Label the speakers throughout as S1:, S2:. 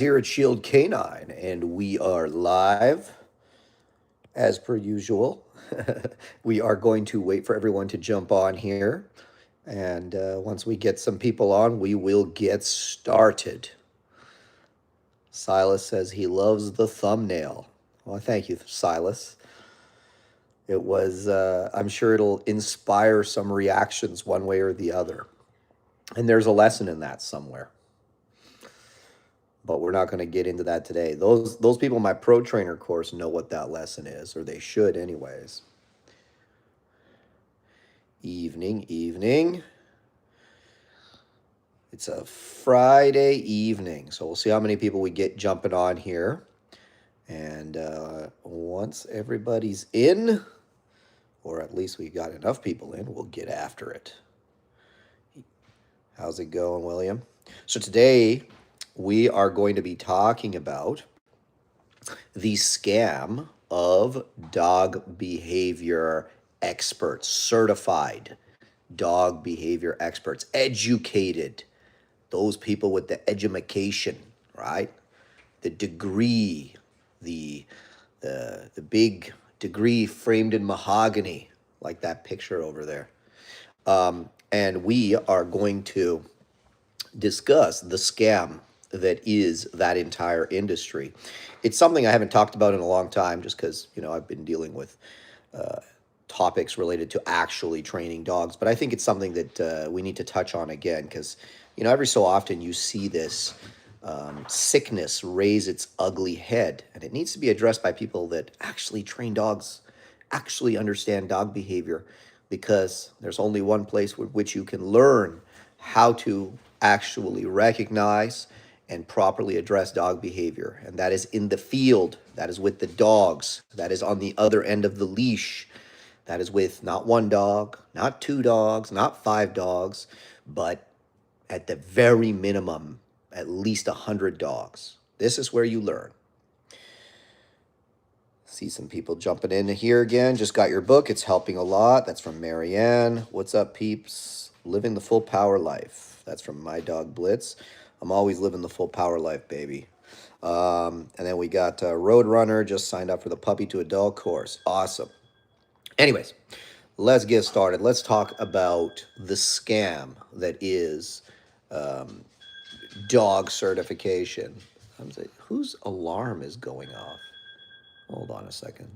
S1: Here at Shield Canine, and we are live as per usual. We are going to wait for everyone to jump on here, and once we get some people on, we will get started. Silas says he loves the thumbnail. Well, thank you, Silas. It was, I'm sure it'll inspire some reactions one way or the other. And there's a lesson in that somewhere. But we're not going to get into that today. Those people in my pro trainer course know what that lesson is, or they should anyways. Evening. It's a Friday evening, so we'll see how many people we get jumping on here. And once everybody's in, or at least we got enough people in, we'll get after it. How's it going, William? So today we are going to be talking about the scam of dog behavior experts, certified dog behavior experts, educated, those people with the education, right? The degree, the big degree framed in mahogany, like that picture over there. And we are going to discuss the scam that is that entire industry. It's something I haven't talked about in a long time just because, I've been dealing with topics related to actually training dogs. But I think it's something that we need to touch on again because, every so often you see this sickness raise its ugly head, and it needs to be addressed by people that actually train dogs, actually understand dog behavior, because there's only one place with which you can learn how to actually recognize and properly address dog behavior, and that is in the field. That is with the dogs. That is on the other end of the leash. That is with not one dog, not two dogs, not five dogs, but at the very minimum, at least 100 dogs. This is where you learn. See some people jumping in here again. Just got your book. It's helping a lot. That's from Marianne. What's up, peeps? Living the full power life. That's from My Dog Blitz. I'm always living the full power life, baby. And then we got Roadrunner just signed up for the puppy to adult course. Awesome. Anyways, let's get started. Let's talk about the scam that is dog certification. I'm saying, whose alarm is going off? Hold on a second.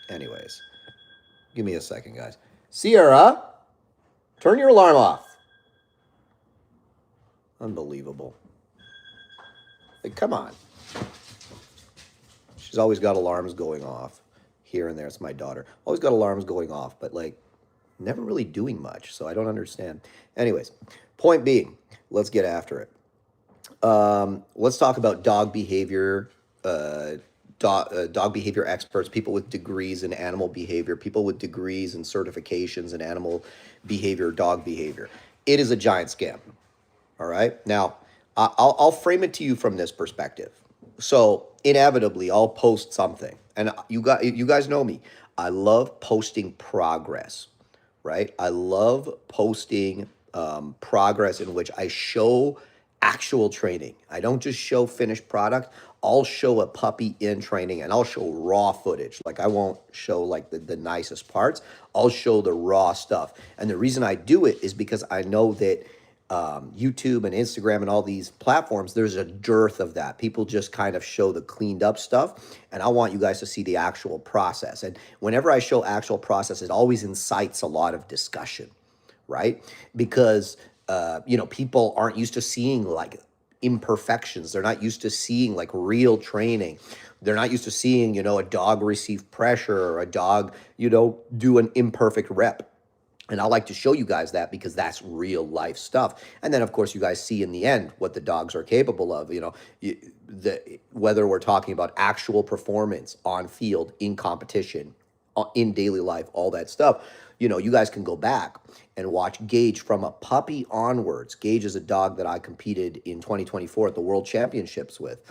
S1: Anyways, give me a second, guys. Sierra, turn your alarm off. Unbelievable. Like, come on. She's always got alarms going off here and there. It's my daughter. Always got alarms going off, but like never really doing much. So I don't understand. Anyways, point being, let's get after it. Let's talk about dog behavior, dog behavior experts, people with degrees in animal behavior, people with degrees and certifications in animal behavior, dog behavior. It is a giant scam. All right. Now, I'll frame it to you from this perspective. So inevitably, I'll post something, and you guys know me. I love posting progress, right? I love posting progress in which I show actual training. I don't just show finished product. I'll show a puppy in training, and I'll show raw footage. Like, I won't show like the nicest parts. I'll show the raw stuff. And the reason I do it is because I know that YouTube and Instagram and all these platforms, there's a dearth of that. People just kind of show the cleaned up stuff, and I want you guys to see the actual process. And whenever I show actual process, it always incites a lot of discussion, right? Because people aren't used to seeing like imperfections. They're not used to seeing like real training. They're not used to seeing, a dog receive pressure or a dog, do an imperfect rep. And I like to show you guys that because that's real life stuff. And then, of course, you guys see in the end what the dogs are capable of, whether we're talking about actual performance on field, in competition, in daily life, all that stuff. You guys can go back and watch Gage from a puppy onwards. Gage is a dog that I competed in 2024 at the World Championships with.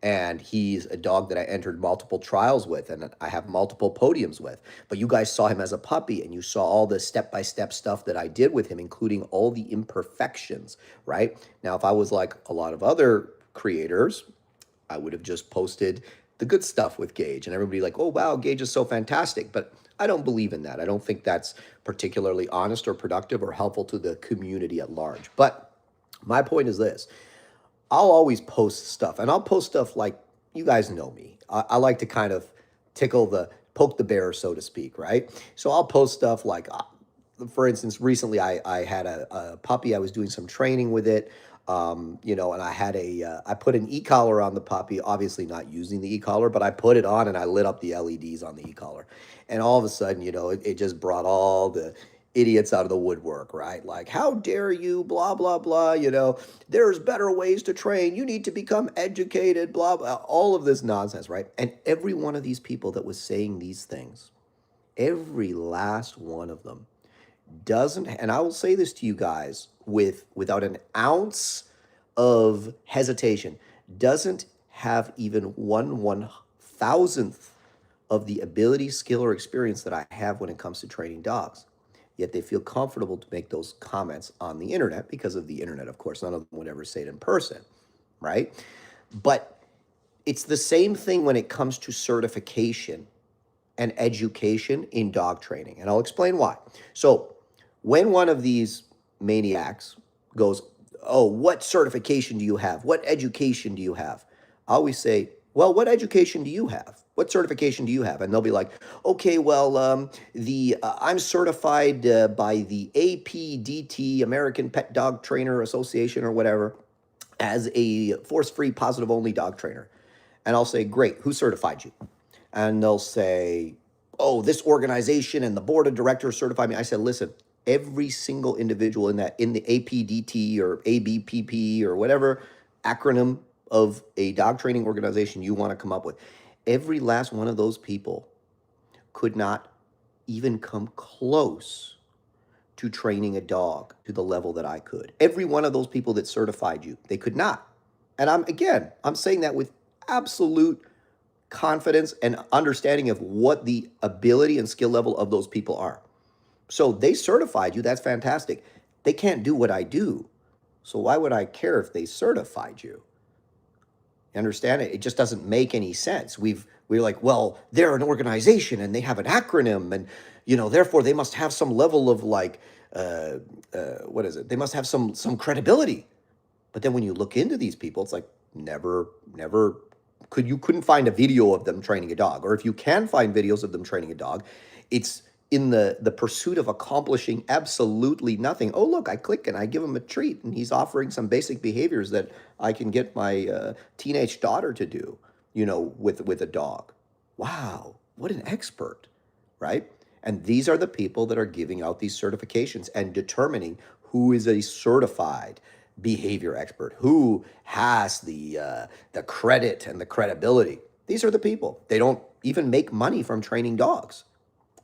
S1: And he's a dog that I entered multiple trials with and I have multiple podiums with. But you guys saw him as a puppy and you saw all the step-by-step stuff that I did with him, including all the imperfections, right? Now, if I was like a lot of other creators, I would have just posted the good stuff with Gage and everybody like, oh, wow, Gage is so fantastic. But I don't believe in that. I don't think that's particularly honest or productive or helpful to the community at large. But my point is this. I'll always post stuff, and I'll post stuff like, you guys know me. I like to kind of poke the bear, so to speak, right? So I'll post stuff like, for instance, recently I had a puppy. I was doing some training with it, and I put an e-collar on the puppy, obviously not using the e-collar, but I put it on and I lit up the LEDs on the e-collar. And all of a sudden, it just brought all the idiots out of the woodwork, right? Like, how dare you, blah, blah, blah, there's better ways to train. You need to become educated, blah, blah, all of this nonsense, right? And every one of these people that was saying these things, every last one of them doesn't, and I will say this to you guys without an ounce of hesitation, doesn't have even 1/1000th of the ability, skill, or experience that I have when it comes to training dogs. Yet they feel comfortable to make those comments on the internet because of the internet, of course. None of them would ever say it in person, right? But it's the same thing when it comes to certification and education in dog training. And I'll explain why. So when one of these maniacs goes, oh, what certification do you have? What education do you have? I always say, well, what education do you have? What certification do you have? And they'll be like, okay, well, I'm certified by the APDT, American Pet Dog Trainer Association or whatever, as a force-free, positive-only dog trainer. And I'll say, great, who certified you? And they'll say, oh, this organization and the board of directors certified me. I said, listen, every single individual in the APDT or ABPP or whatever acronym of a dog training organization you want to come up with, every last one of those people could not even come close to training a dog to the level that I could. Every one of those people that certified you, they could not. And I'm saying that with absolute confidence and understanding of what the ability and skill level of those people are. So they certified you, that's fantastic. They can't do what I do. So why would I care if they certified you? You understand it? It just doesn't make any sense. We're like, well, they're an organization and they have an acronym and, therefore they must have some level of like, what is it? They must have some credibility. But then when you look into these people, it's like never couldn't find a video of them training a dog. Or if you can find videos of them training a dog, it's in the pursuit of accomplishing absolutely nothing. Oh, look, I click and I give him a treat and he's offering some basic behaviors that I can get my teenage daughter to do, with a dog. Wow, what an expert, right? And these are the people that are giving out these certifications and determining who is a certified behavior expert, who has the credit and the credibility. These are the people. They don't even make money from training dogs.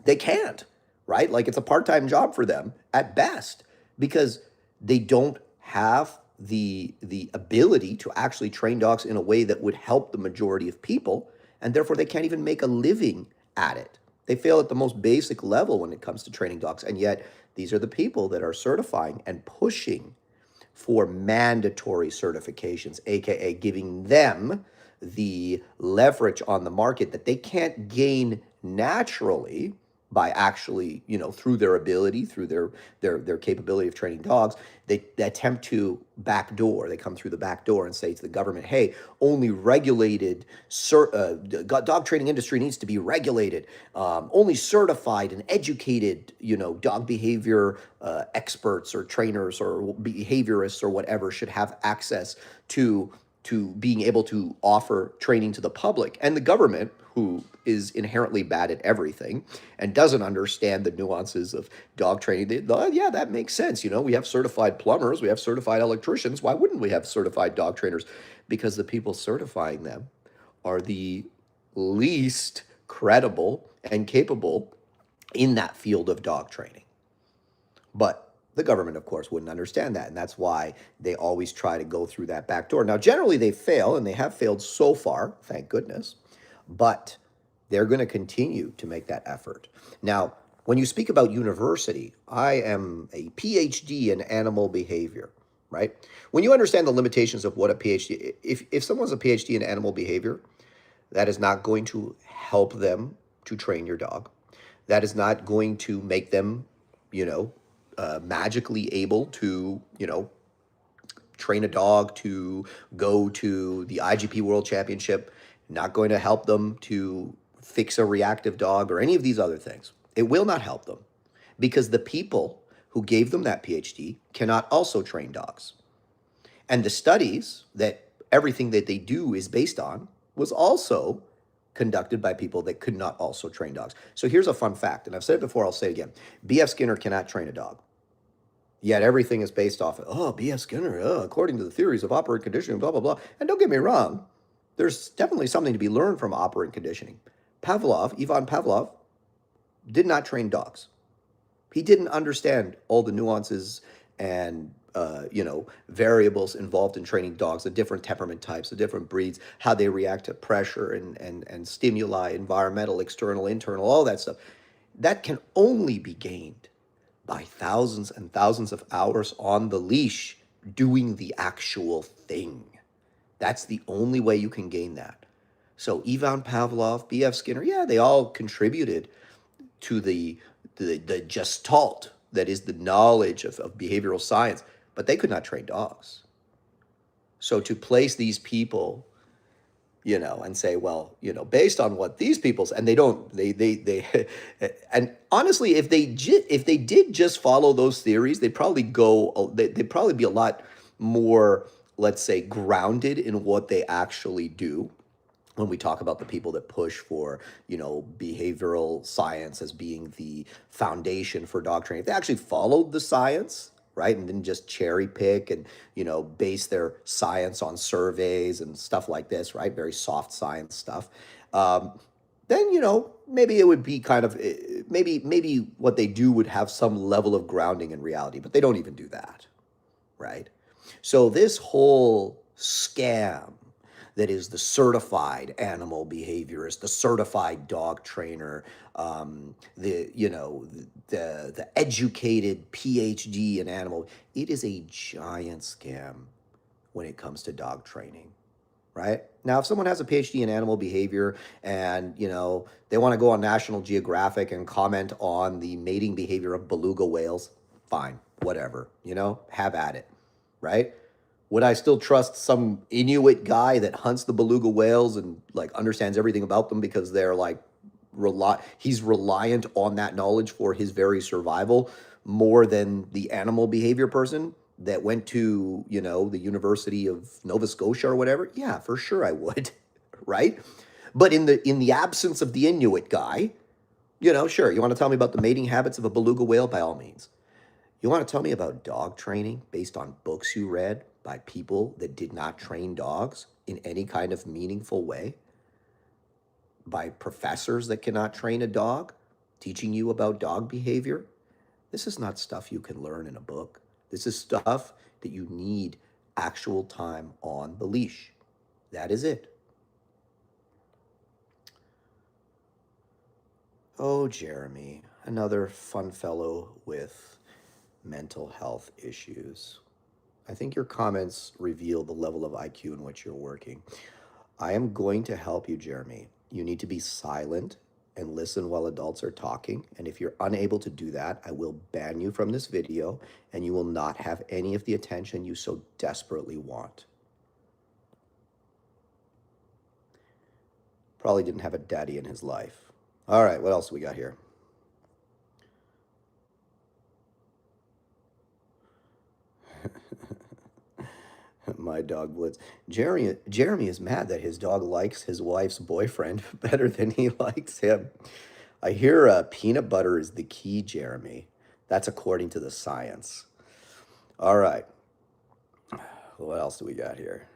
S1: They can't, right? Like it's a part-time job for them at best because they don't have the ability to actually train dogs in a way that would help the majority of people, and therefore they can't even make a living at it. They fail at the most basic level when it comes to training dogs, and yet these are the people that are certifying and pushing for mandatory certifications, aka giving them the leverage on the market that they can't gain naturally by actually, through their ability, through their capability of training dogs. They attempt to backdoor. They come through the back door and say to the government, hey, only regulated dog training industry needs to be regulated. Only certified and educated, dog behavior experts or trainers or behaviorists or whatever should have access to being able to offer training to the public. And the government, who is inherently bad at everything and doesn't understand the nuances of dog training, yeah, that makes sense. We have certified plumbers, we have certified electricians. Why wouldn't we have certified dog trainers? Because the people certifying them are the least credible and capable in that field of dog training. But The government, of course, wouldn't understand that, and that's why they always try to go through that back door. Now, generally, they fail, and they have failed so far, thank goodness, but they're going to continue to make that effort. Now, when you speak about university, I am a PhD in animal behavior, right? When you understand the limitations of what a PhD, if someone's a PhD in animal behavior, that is not going to help them to train your dog. That is not going to make them, you know, magically able to, train a dog to go to the IGP World Championship, not going to help them to fix a reactive dog or any of these other things. It will not help them because the people who gave them that PhD cannot also train dogs. And the studies that everything that they do is based on was also conducted by people that could not also train dogs. So here's a fun fact, and I've said it before, I'll say it again. B.F. Skinner cannot train a dog. Yet everything is based off of, oh, B.F. Skinner, according to the theories of operant conditioning, blah, blah, blah. And don't get me wrong, there's definitely something to be learned from operant conditioning. Ivan Pavlov, did not train dogs. He didn't understand all the nuances and variables involved in training dogs, the different temperament types, the different breeds, how they react to pressure and stimuli, environmental, external, internal, all that stuff. That can only be gained by thousands and thousands of hours on the leash doing the actual thing. That's the only way you can gain that. So Ivan Pavlov, B.F. Skinner, yeah, they all contributed to the gestalt that is the knowledge of behavioral science, but they could not train dogs. So to place these people, and say, well, based on what these people's, and they and honestly, if they did just follow those theories, they'd probably be a lot more, let's say, grounded in what they actually do. When we talk about the people that push for, behavioral science as being the foundation for dog training, if they actually followed the science, right, and didn't just cherry pick and, base their science on surveys and stuff like this, right, very soft science stuff, then, maybe it would be kind of, maybe what they do would have some level of grounding in reality, but they don't even do that, right? So this whole scam that is the certified animal behaviorist, the certified dog trainer, the educated PhD in animal. It is a giant scam when it comes to dog training, right? Now, if someone has a PhD in animal behavior and, they want to go on National Geographic and comment on the mating behavior of beluga whales, fine, whatever, have at it, right? Would I still trust some Inuit guy that hunts the beluga whales and understands everything about them because they're he's reliant on that knowledge for his very survival more than the animal behavior person that went to, the University of Nova Scotia or whatever? Yeah, for sure I would, right? But in the absence of the Inuit guy, sure, you want to tell me about the mating habits of a beluga whale? By all means. You want to tell me about dog training based on books you read by people that did not train dogs in any kind of meaningful way? By professors that cannot train a dog, teaching you about dog behavior? This is not stuff you can learn in a book. This is stuff that you need actual time on the leash. That is it. Oh, Jeremy, another fun fellow with mental health issues. I think your comments reveal the level of IQ in which you're working. I am going to help you, Jeremy. You need to be silent and listen while adults are talking. And if you're unable to do that, I will ban you from this video and you will not have any of the attention you so desperately want. Probably didn't have a daddy in his life. All right, what else we got here? My dog Blitz. Jeremy is mad that his dog likes his wife's boyfriend better than he likes him. I hear peanut butter is the key, Jeremy. That's according to the science. All right. What else do we got here?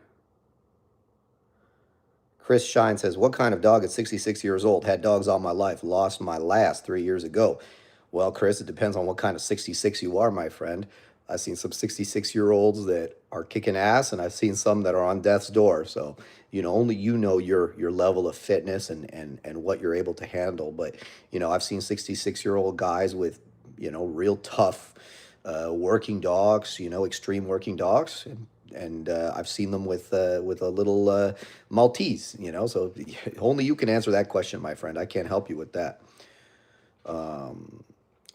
S1: Chris Shine says, what kind of dog at 66 years old? Had dogs all my life. Lost my last 3 years ago. Well, Chris, it depends on what kind of 66 you are, my friend. I've seen some 66-year-olds that are kicking ass, and I've seen some that are on death's door. So, only you know your level of fitness and what you're able to handle. But, I've seen 66-year-old guys with, real tough working dogs, extreme working dogs. And I've seen them with a little Maltese, So only you can answer that question, my friend. I can't help you with that.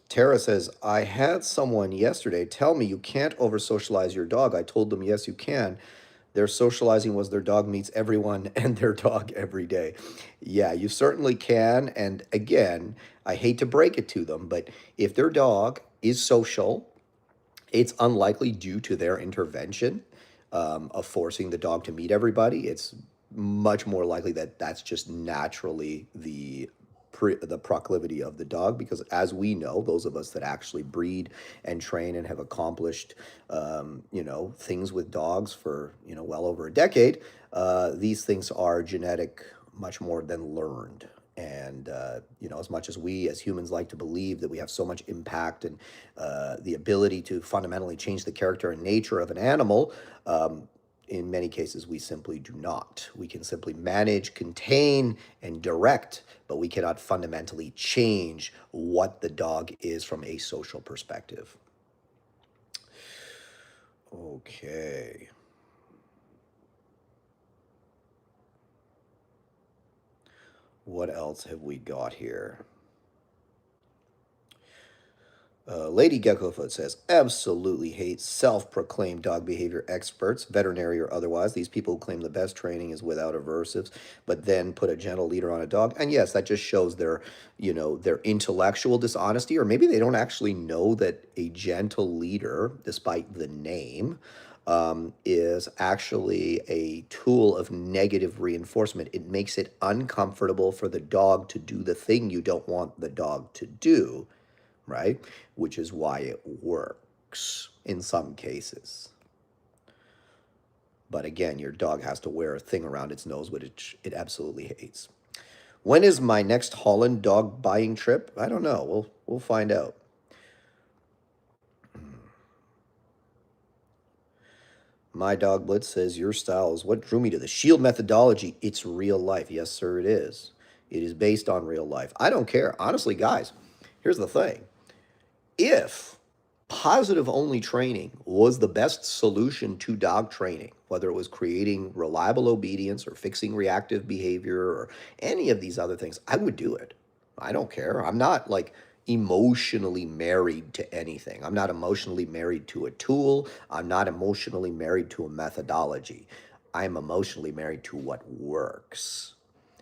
S1: Tara says, I had someone yesterday tell me you can't over socialize your dog. I told them, yes, you can. Their socializing was their dog meets everyone and their dog every day. Yeah, you certainly can. And again, I hate to break it to them, but if their dog is social, it's unlikely due to their intervention of forcing the dog to meet everybody. It's much more likely that that's just naturally the proclivity of the dog, because as we know, those of us that actually breed and train and have accomplished things with dogs for well over a decade, these things are genetic much more than learned. And as much as we as humans like to believe that we have so much impact and the ability to fundamentally change the character and nature of an animal, in many cases, we simply do not. We can simply manage, contain, and direct, but we cannot fundamentally change what the dog is from a social perspective. Okay. What else have we got here? Lady Geckofoot says, absolutely hate self-proclaimed dog behavior experts, veterinary or otherwise. These people who claim the best training is without aversives, but then put a gentle leader on a dog. And yes, that just shows their intellectual dishonesty, or maybe they don't actually know that a gentle leader, despite the name, is actually a tool of negative reinforcement. It makes it uncomfortable for the dog to do the thing you don't want the dog to do, right? Which is why it works in some cases. But again, your dog has to wear a thing around its nose, which it absolutely hates. When is my next Holland dog buying trip? I don't know. We'll find out. My Dog Blitz says, your style is what drew me to the Shield methodology. It's real life. Yes, sir, it is. It is based on real life. I don't care. Honestly, guys, here's the thing. If positive only training was the best solution to dog training, whether it was creating reliable obedience or fixing reactive behavior or any of these other things, I would do it. I don't care. I'm not like emotionally married to anything. I'm not emotionally married to a tool. I'm not emotionally married to a methodology. I'm emotionally married to what works.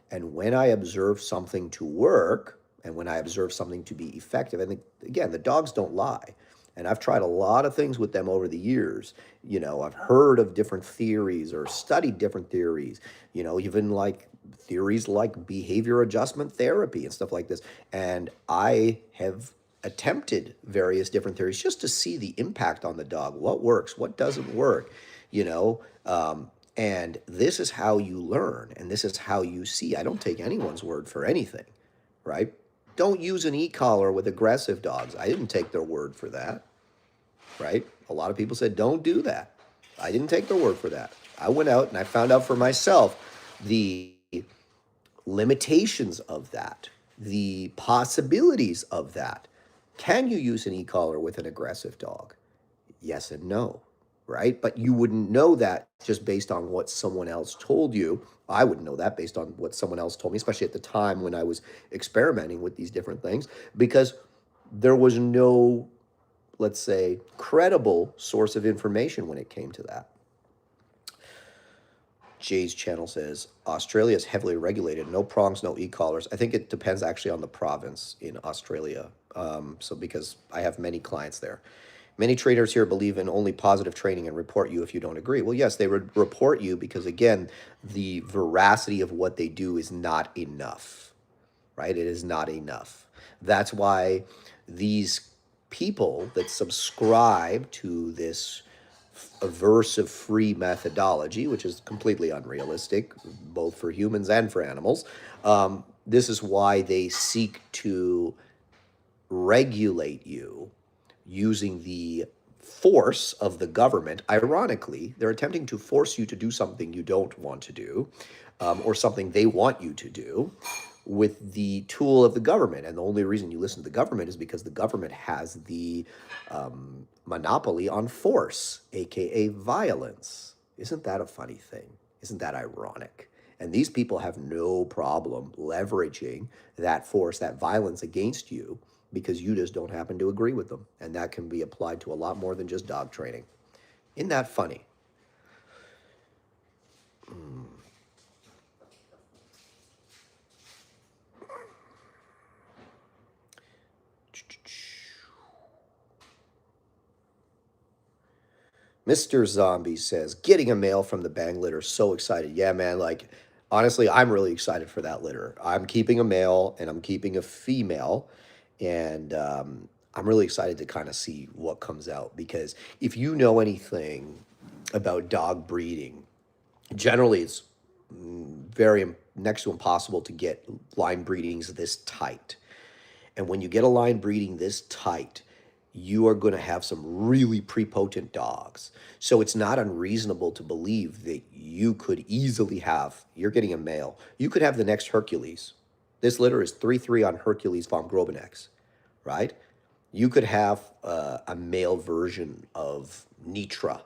S1: And when I observe something to work, and when I observe something to be effective, and again, the dogs don't lie. And I've tried a lot of things with them over the years. I've heard of different theories or studied different theories, even like theories like behavior adjustment therapy and stuff like this. And I have attempted various different theories just to see the impact on the dog, what works, what doesn't work, you know. And this is how you learn, and this is how you see. I don't take anyone's word for anything, right? Don't use an e-collar with aggressive dogs. I didn't take their word for that, right? A lot of people said, don't do that. I didn't take their word for that. I went out and I found out for myself the limitations of that, the possibilities of that. Can you use an e-collar with an aggressive dog? Yes and no, right? But you wouldn't know that just based on what someone else told you. I wouldn't know that based on what someone else told me, especially at the time when I was experimenting with these different things, because there was no, let's say, credible source of information when it came to that. Jay's channel says, Australia is heavily regulated. No prongs, no e-collars. I think it depends actually on the province in Australia. So because I have many clients there. Many trainers here believe in only positive training and report you if you don't agree. Well, yes, they would report you because, again, the veracity of what they do is not enough, right? It is not enough. That's why these people that subscribe to this aversive free methodology, which is completely unrealistic, both for humans and for animals, this is why they seek to regulate you using the force of the government. Ironically, they're attempting to force you to do something you don't want to do, or something they want you to do with the tool of the government. And the only reason you listen to the government is because the government has the monopoly on force, aka violence. Isn't that a funny thing? Isn't that ironic? And these people have no problem leveraging that force, that violence against you because you just don't happen to agree with them. And that can be applied to a lot more than just dog training. Isn't that funny? Mr. Zombie says, getting a male from the bang litter, so excited. Yeah, man, like, honestly, I'm really excited for that litter. I'm keeping a male and I'm keeping a female. And I'm really excited to kind of see what comes out because if you know anything about dog breeding, generally it's very next to impossible to get line breedings this tight. And when you get a line breeding this tight, you are going to have some really prepotent dogs. So it's not unreasonable to believe that you could easily have, you're getting a male, you could have the next Hercules. This litter is 3-3 on Hercules von Grobenex, right? You could have a male version of Nitra,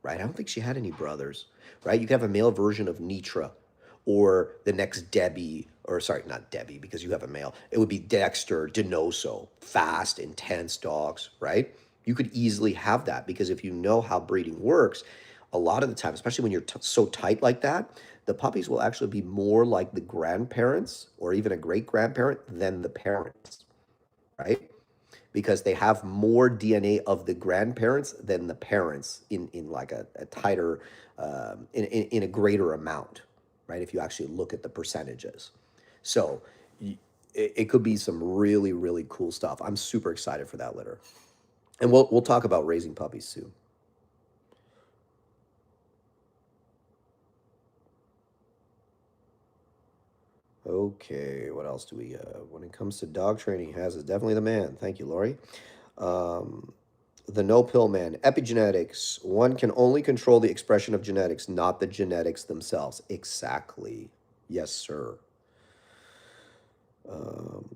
S1: right? I don't think she had any brothers, right? You could have a male version of Nitra or the next Debbie, or sorry, not Debbie because you have a male. It would be Dexter, Denoso, fast, intense dogs, right? You could easily have that because if you know how breeding works, a lot of the time, especially when you're so tight like that, the puppies will actually be more like the grandparents or even a great grandparent than the parents, right? Because they have more DNA of the grandparents than the parents in like a tighter, in a greater amount, right? If you actually look at the percentages. So it could be some really, really cool stuff. I'm super excited for that litter. And we'll talk about raising puppies soon. Okay, what else do we have? When it comes to dog training, Has is definitely the man. Thank you, Lori. Um, the no pill man, epigenetics. One can only control the expression of genetics, not the genetics themselves. Exactly. Yes, sir. Um,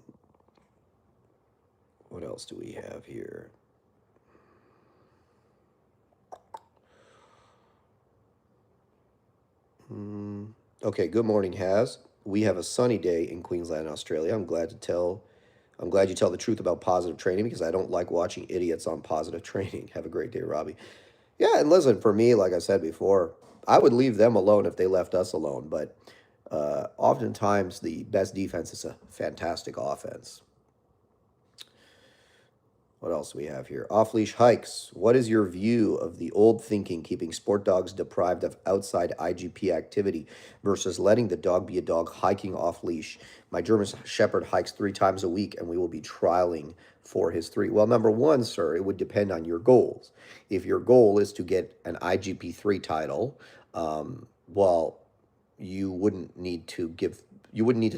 S1: what else do we have here? Okay, good morning, Has. We have a sunny day in Queensland, Australia. I'm glad you tell the truth about positive training because I don't like watching idiots on positive training. Have a great day, Robbie. Yeah, and listen, for me, like I said before, I would leave them alone if they left us alone. But oftentimes, the best defense is a fantastic offense. What else do we have here? Off leash hikes. What is your view of the old thinking keeping sport dogs deprived of outside IGP activity versus letting the dog be a dog hiking off leash? My German Shepherd hikes 3 times a week and we will be trialing for his three. Well, number one, sir, it would depend on your goals. If your goal is to get an IGP3 title, well, you wouldn't need to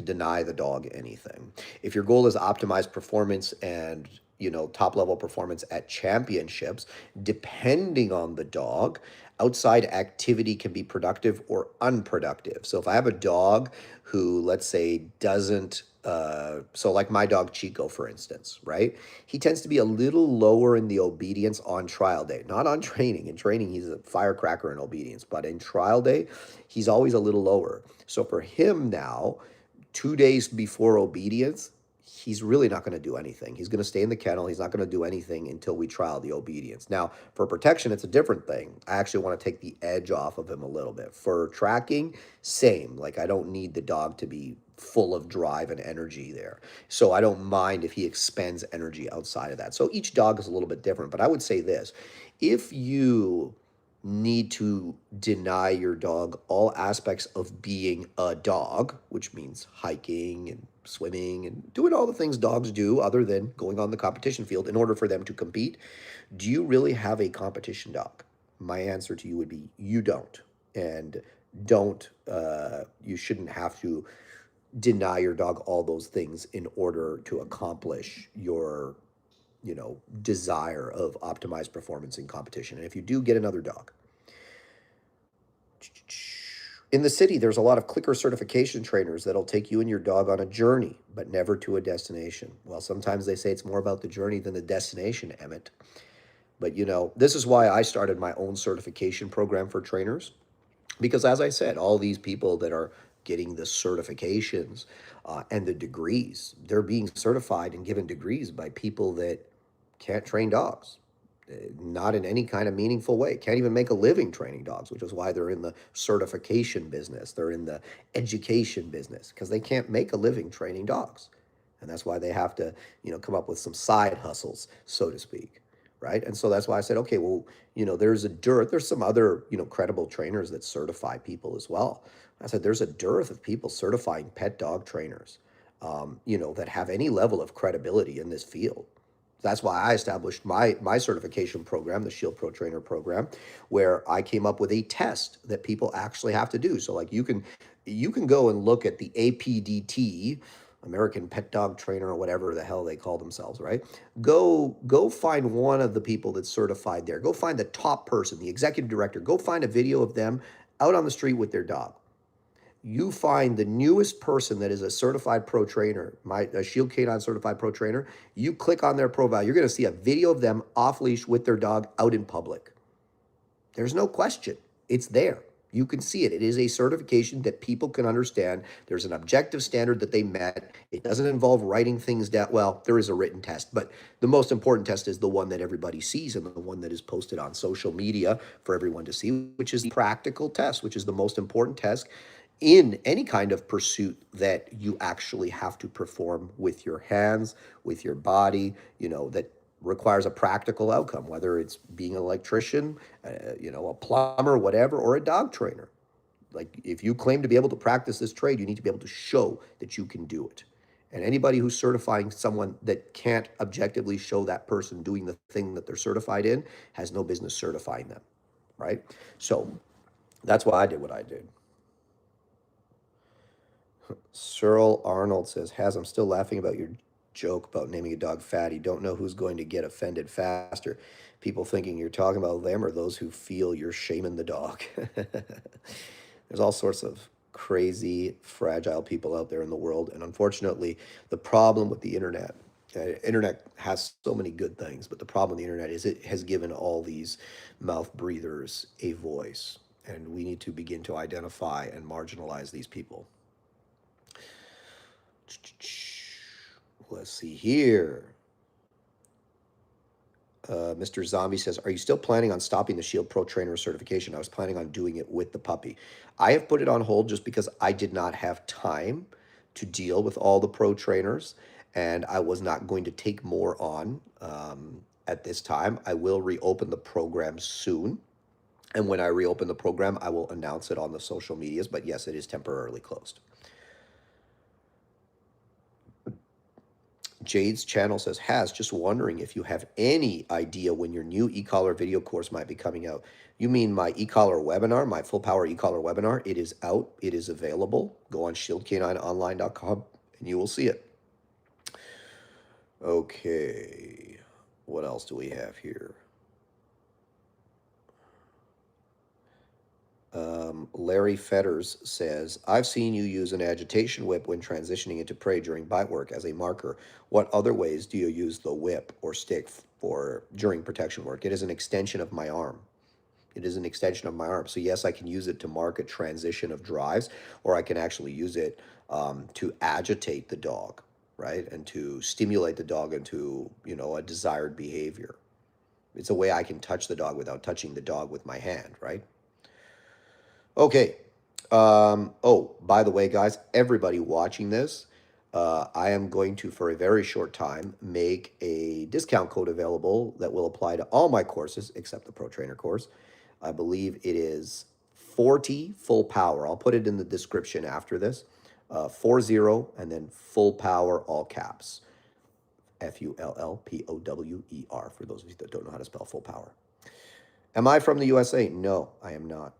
S1: deny the dog anything. If your goal is optimize performance and top level performance at championships, depending on the dog, outside activity can be productive or unproductive. So if I have a dog who, let's say, doesn't so like my dog Chico, for instance, right? He tends to be a little lower in the obedience on trial day, not on training. In training, he's a firecracker in obedience, but in trial day, he's always a little lower. So for him now, 2 days before obedience, he's really not going to do anything. He's going to stay in the kennel. He's not going to do anything until we trial the obedience. Now, for protection, it's a different thing. I actually want to take the edge off of him a little bit. For tracking, same. Like, I don't need the dog to be full of drive and energy there. So I don't mind if he expends energy outside of that. So each dog is a little bit different. But I would say this, if you need to deny your dog all aspects of being a dog, which means hiking and swimming and doing all the things dogs do other than going on the competition field in order for them to compete, do you really have a competition dog? My answer to you would be you don't. And you shouldn't have to deny your dog all those things in order to accomplish your, desire of optimized performance in competition. And if you do get another dog, in the city, there's a lot of clicker certification trainers that'll take you and your dog on a journey, but never to a destination. Well, sometimes they say it's more about the journey than the destination, Emmett. But this is why I started my own certification program for trainers. Because as I said, all these people that are getting the certifications and the degrees, they're being certified and given degrees by people that can't train dogs, not in any kind of meaningful way, can't even make a living training dogs, which is why they're in the certification business. They're in the education business because they can't make a living training dogs. And that's why they have to, come up with some side hustles, so to speak. Right. And so that's why I said, okay, well, there's a dearth. There's some other, credible trainers that certify people as well. I said, there's a dearth of people certifying pet dog trainers, that have any level of credibility in this field. That's why I established my certification program, the Shield Pro Trainer program, where I came up with a test that people actually have to do. So like you can go and look at the APDT, American Pet Dog Trainer, or whatever the hell they call themselves, right? Go find one of the people that's certified there. Go find the top person, the executive director. Go find a video of them out on the street with their dog. You find the newest person that is a certified pro trainer, a Shield Canine certified pro trainer, you click on their profile, you're going to see a video of them off leash with their dog out in public. There's no question. It's there. You can see it. It is a certification that people can understand. There's an objective standard that they met. It doesn't involve writing things down. Well, there is a written test, but the most important test is the one that everybody sees and the one that is posted on social media for everyone to see, which is the practical test, which is the most important test in any kind of pursuit that you actually have to perform with your hands, with your body, that requires a practical outcome, whether it's being an electrician, a plumber, whatever, or a dog trainer. Like if you claim to be able to practice this trade, you need to be able to show that you can do it. And anybody who's certifying someone that can't objectively show that person doing the thing that they're certified in has no business certifying them, right? So that's why I did what I did. Cyril Arnold says, I'm still laughing about your joke about naming a dog Fatty. Don't know who's going to get offended faster. People thinking you're talking about them or those who feel you're shaming the dog. There's all sorts of crazy, fragile people out there in the world. And unfortunately, the problem with the internet has so many good things, but the problem with the internet is it has given all these mouth breathers a voice. And we need to begin to identify and marginalize these people. Let's see here. Mr. Zombie says, are you still planning on stopping the Shield Pro Trainer certification? I was planning on doing it with the puppy. I have put it on hold just because I did not have time to deal with all the pro trainers, and I was not going to take more on at this time. I will reopen the program soon. And when I reopen the program, I will announce it on the social medias. But yes, it is temporarily closed. Jade's channel says, just wondering if you have any idea when your new e-collar video course might be coming out. You mean my e-collar webinar, my full power e-collar webinar? It is out. It is available. Go on shieldcanineonline.com and you will see it. Okay. What else do we have here? Larry Fetters says, I've seen you use an agitation whip when transitioning into prey during bite work as a marker. What other ways do you use the whip or stick for during protection work? It is an extension of my arm. It is an extension of my arm. So yes, I can use it to mark a transition of drives, or I can actually use it to agitate the dog, right? And to stimulate the dog into, a desired behavior. It's a way I can touch the dog without touching the dog with my hand, right? Okay. Oh, by the way, guys, everybody watching this, I am going to, for a very short time, make a discount code available that will apply to all my courses except the Pro Trainer course. I believe it is 40 full power. I'll put it in the description after this. 40 and then full power, all caps. FULLPOWER, for those of you that don't know how to spell full power. Am I from the USA? No, I am not.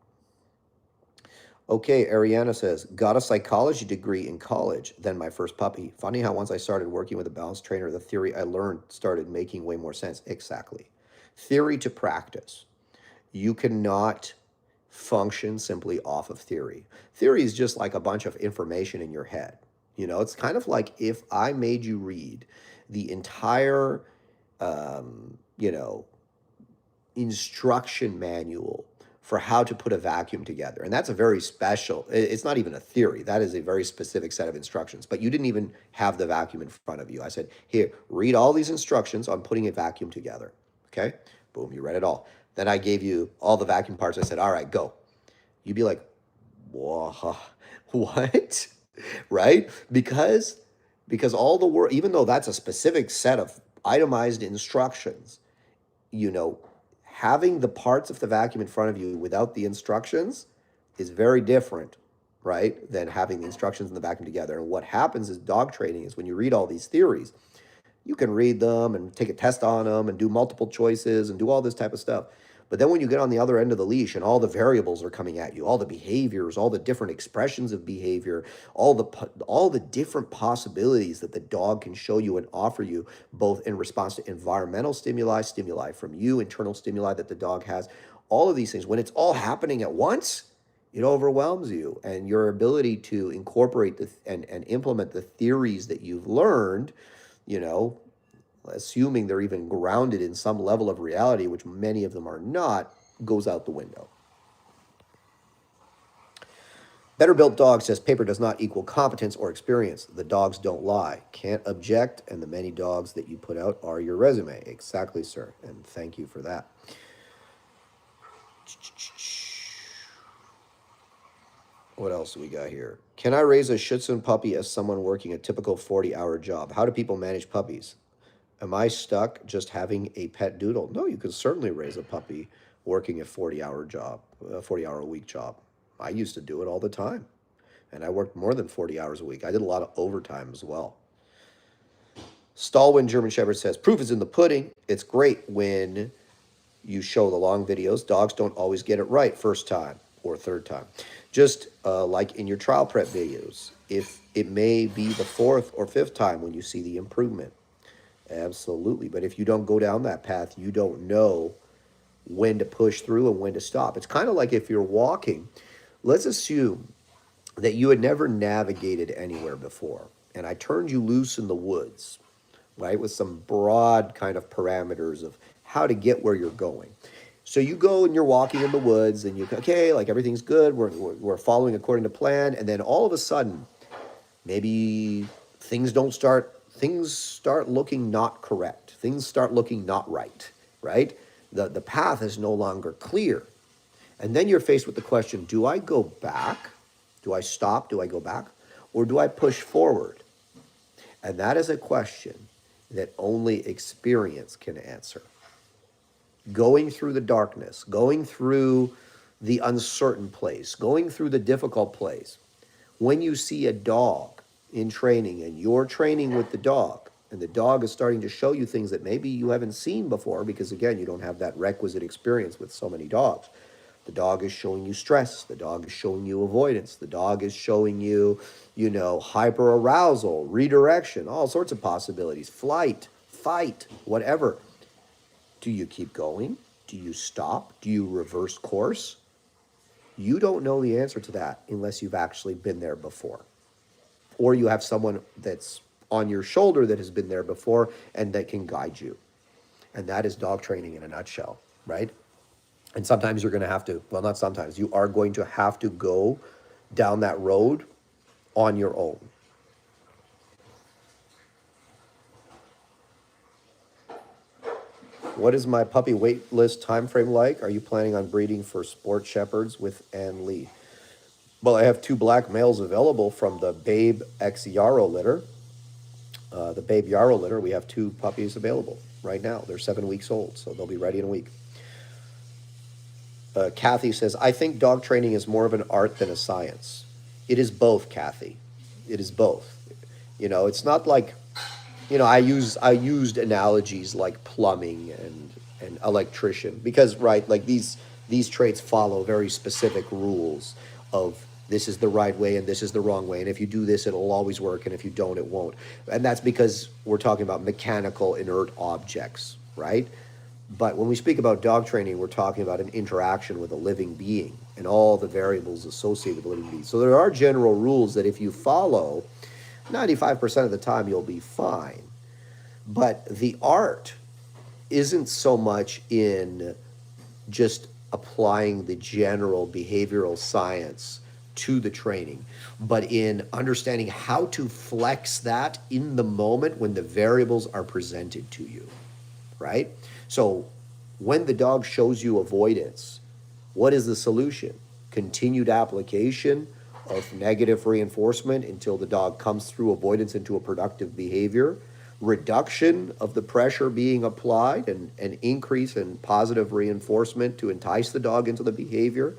S1: Okay, Ariana says, got a psychology degree in college, then my first puppy. Funny how once I started working with a balance trainer, the theory I learned started making way more sense. Exactly. Theory to practice. You cannot function simply off of theory. Theory is just like a bunch of information in your head. It's kind of like if I made you read the entire, you know, instruction manual for how to put a vacuum together. And that's a very special, it's not even a theory. That is a very specific set of instructions. But you didn't even have the vacuum in front of you. I said, here, read all these instructions on putting a vacuum together. Okay? Boom, you read it all. Then I gave you all the vacuum parts. I said, all right, go. You'd be like, whoa, what? Right? Because all the work, even though that's a specific set of itemized instructions, you know, having the parts of the vacuum in front of you without the instructions is very different, right, than having the instructions in the vacuum together. And what happens is dog training is when you read all these theories, you can read them and take a test on them and do multiple choices and do all this type of stuff. But then when you get on the other end of the leash and all the variables are coming at you, all the behaviors, all the different expressions of behavior, all the different possibilities that the dog can show you and offer you, both in response to environmental stimuli, stimuli from you, internal stimuli that the dog has, all of these things, when it's all happening at once, it overwhelms you, and your ability to incorporate and implement the theories that you've learned, you know, assuming they're even grounded in some level of reality, which many of them are not, goes out the window. Better Built Dog says paper does not equal competence or experience. The dogs don't lie. Can't object, and the many dogs that you put out are your resume. Exactly, sir, and thank you for that. What else do we got here? Can I raise a Shih Tzu puppy as someone working a typical 40-hour job? How do people manage puppies? Am I stuck just having a pet doodle? No, you can certainly raise a puppy working a 40-hour job, a 40-hour-a-week job. I used to do it all the time, and I worked more than 40 hours a week. I did a lot of overtime as well. Stalwin German Shepherd says, proof is in the pudding. It's great when you show the long videos. Dogs don't always get it right first time or third time. Just like in your trial prep videos, if it may be the fourth or fifth time when you see the improvement. Absolutely. But if you don't go down that path, you don't know when to push through and when to stop. It's kind of like if you're walking. Let's assume that you had never navigated anywhere before, and I turned you loose in the woods, right, with some broad kind of parameters of how to get where you're going. So you go and you're walking in the woods, and you, okay, like everything's good, we're following according to plan, and then all of a sudden, maybe things start looking not correct. Things start looking not right, right? The path is no longer clear. And then you're faced with the question, do I go back? Do I stop? Do I go back? Or do I push forward? And that is a question that only experience can answer. Going through the darkness, going through the uncertain place, going through the difficult place. When you see a dog in training and you're training with the dog, and the dog is starting to show you things that maybe you haven't seen before, because again, you don't have that requisite experience with so many dogs. The dog is showing you stress. The dog is showing you avoidance. The dog is showing you, hyperarousal, redirection, all sorts of possibilities, flight, fight, whatever. Do you keep going? Do you stop? Do you reverse course? You don't know the answer to that unless you've actually been there before. Or you have someone that's on your shoulder that has been there before and that can guide you. And that is dog training in a nutshell, right? And sometimes you're going to have to, well, not sometimes, you are going to have to go down that road on your own. What is my puppy wait list time frame like? Are you planning on breeding for sport shepherds with Ann Lee? Well, I have 2 black males available from the Babe X Yarrow litter. The Babe Yarrow litter, we have 2 puppies available right now. They're 7 weeks old, so they'll be ready in a week. Kathy says, I think dog training is more of an art than a science. It is both, Kathy. It is both. It's not like, I used analogies like plumbing and electrician because, right, like these traits follow very specific rules of This is the right way and this is the wrong way. And if you do this, it'll always work. And if you don't, it won't. And that's because we're talking about mechanical inert objects, right? But when we speak about dog training, we're talking about an interaction with a living being and all the variables associated with the living being. So there are general rules that if you follow, 95% of the time you'll be fine. But the art isn't so much in just applying the general behavioral science to the training, but in understanding how to flex that in the moment when the variables are presented to you, right? So when the dog shows you avoidance, what is the solution? Continued application of negative reinforcement until the dog comes through avoidance into a productive behavior, reduction of the pressure being applied, and an increase in positive reinforcement to entice the dog into the behavior,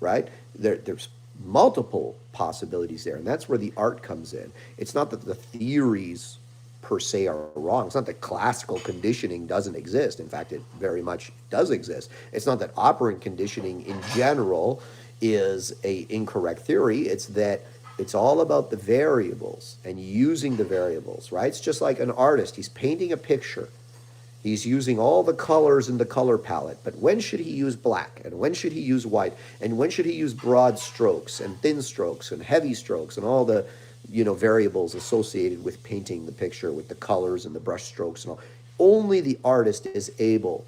S1: right? There's multiple possibilities there, and that's where the art comes in. It's not that the theories per se are wrong. It's not that classical conditioning doesn't exist. In fact, it very much does exist. It's not that operant conditioning in general is a incorrect theory. It's that it's all about the variables and using the variables, right? It's just like an artist. He's painting a picture. He's using all the colors in the color palette, but when should he use black? And when should he use white? And when should he use broad strokes and thin strokes and heavy strokes and all the, variables associated with painting the picture with the colors and the brush strokes and all? Only the artist is able,